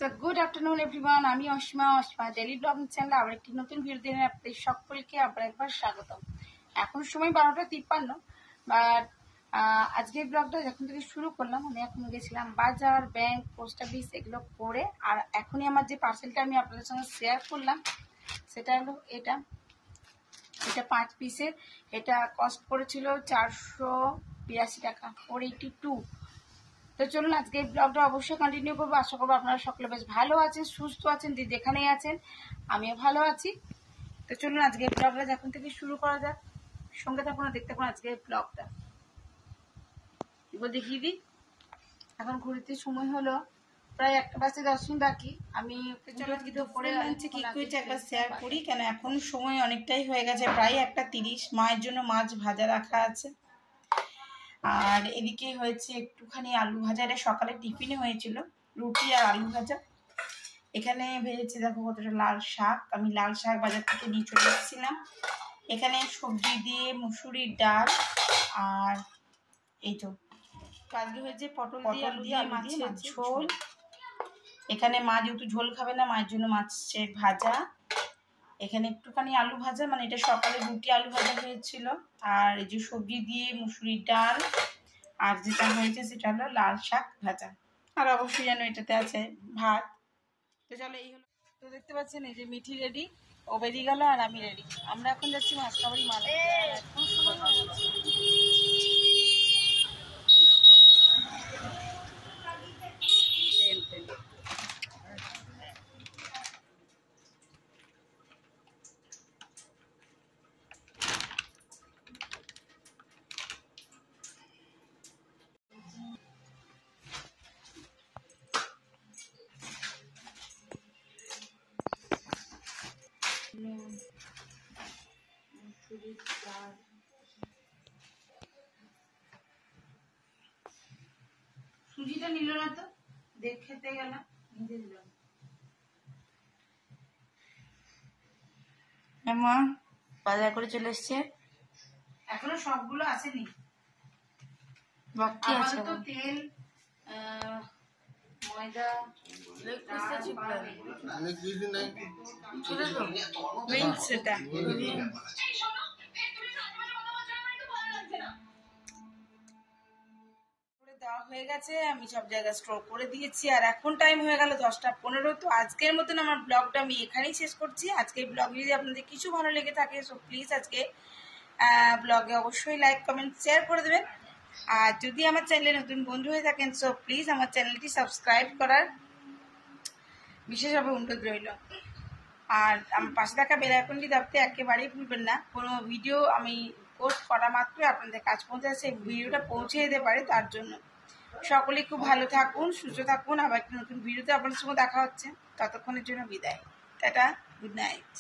So good afternoon everyone, আমি Asima daily blogging চ্যানেলে আবার একটি নতুন ভিডিও দিনে আপনাদের সকলকে আবার একবার স্বাগতম। এখন সময় 12:53, বাট আজকের ব্লগটা যখন থেকে শুরু করলাম আমি এখন গেছিলাম বাজার, ব্যাংক, পোস্ট অফিস এগুলো করে, আর এখনই আমার যে পার্সেলটা আমি আপনাদের সঙ্গে শেয়ার করলাম সেটা হলো এটা 5 পিসের। এটা কস্ট পড়েছিল 482 টাকা, 482। তো চলুন আজকে এই ব্লগটা অবশ্যই কন্টিনিউ করবো। আশা করবো আপনারা সকলে বেশ ভালো আছেন, সুস্থ আছেন, যেখানেই আছেন। আমিও ভালো আছি। তো চলুন আজকে এই ব্লগটা যখন থেকে শুরু করা যাক, সঙ্গে থাকুন দেখতে থাকুন আজকে এই ব্লগটা। এবার দেখিয়ে দিই, এখন ঘুরতে সময় হলো প্রায় 1:10 বাকি। আমি একবার শেয়ার করি, কেন এখন সময় অনেকটাই হয়ে গেছে, প্রায় 1:30। মায়ের জন্য মাছ ভাজা রাখা আছে, আর এদিকে হয়েছে একটুখানি আলু ভাজা। এটা সকালে টিফিনে হয়েছিল, রুটি আর আলু ভাজা। এখানে ভেজেছি দেখো কতটা লাল শাক, আমি লাল শাক বাজার থেকে নিয়ে চলে এসেছিলাম। এখানে সবজি দিয়ে মুসুরির ডাল, আর এই তো আজকে হয়েছে পটল দিয়ে আলু দিয়ে মাছের ঝোল। এখানে মা যেহেতু ঝোল খাবে না, মায়ের জন্য মাছের ভাজা। এখানে একটুখানি আলু ভাজা, মানে এটা সকালে রুটি আলু ভাজা হয়েছিল। আর এই যে সবজি দিয়ে মুসুরির ডাল, আর যেটা হয়েছে সেটা হলো লাল শাক ভাজা। আর অবশ্যই যেন এটাতে আছে ভাত। তো চলো এই হলো। তো দেখতে পাচ্ছেন এই যে মিঠি রেডি, ও বেরিয়ে গেল আর আমি রেডি। আমরা এখন যাচ্ছি মাসকাবাড়ি মাল। এখন সময় হয়ে গেছে। সুজিটা নিল না তো, খেতে গেল নিজে দিল। মা বাজার করে চলে এসছে, এখনো সবগুলো আসেনি। তো তেল, ময়দা, দেওয়া হয়ে গেছে, আমি সব জায়গায় স্টোর করে দিয়েছি। আর এখন টাইম হয়ে গেল 10:15। তো আজকের মতন আমার ব্লগটা আমি এখানেই শেষ করছি। আজকের ব্লগ যদি আপনাদের কিছু ভালো লেগে থাকে, সো প্লিজ আজকে ব্লগে অবশ্যই লাইক, কমেন্ট, শেয়ার করে দেবেন। আর যদি আমার চ্যানেলে নতুন বন্ধু হয়ে থাকেন, সো প্লিজ আমার চ্যানেলটি সাবস্ক্রাইব করার বিশেষভাবে অনুরোধ রইল। আর আমার পাশে থাকা বেল আইকনটি দাবতে একেবারেই ভুলবেন না। কোনো ভিডিও আমি পোস্ট করা মাত্রই আপনাদের কাজ পৌঁছে সেই ভিডিওটা পৌঁছে যেতে পারে, তার জন্য। সকলে খুব ভালো থাকুন, সুস্থ থাকুন। আবার একটা নতুন ভিডিওতে আপনাদের সঙ্গে দেখা হচ্ছে। ততক্ষণের জন্য বিদায়, টাটা, গুড নাইট।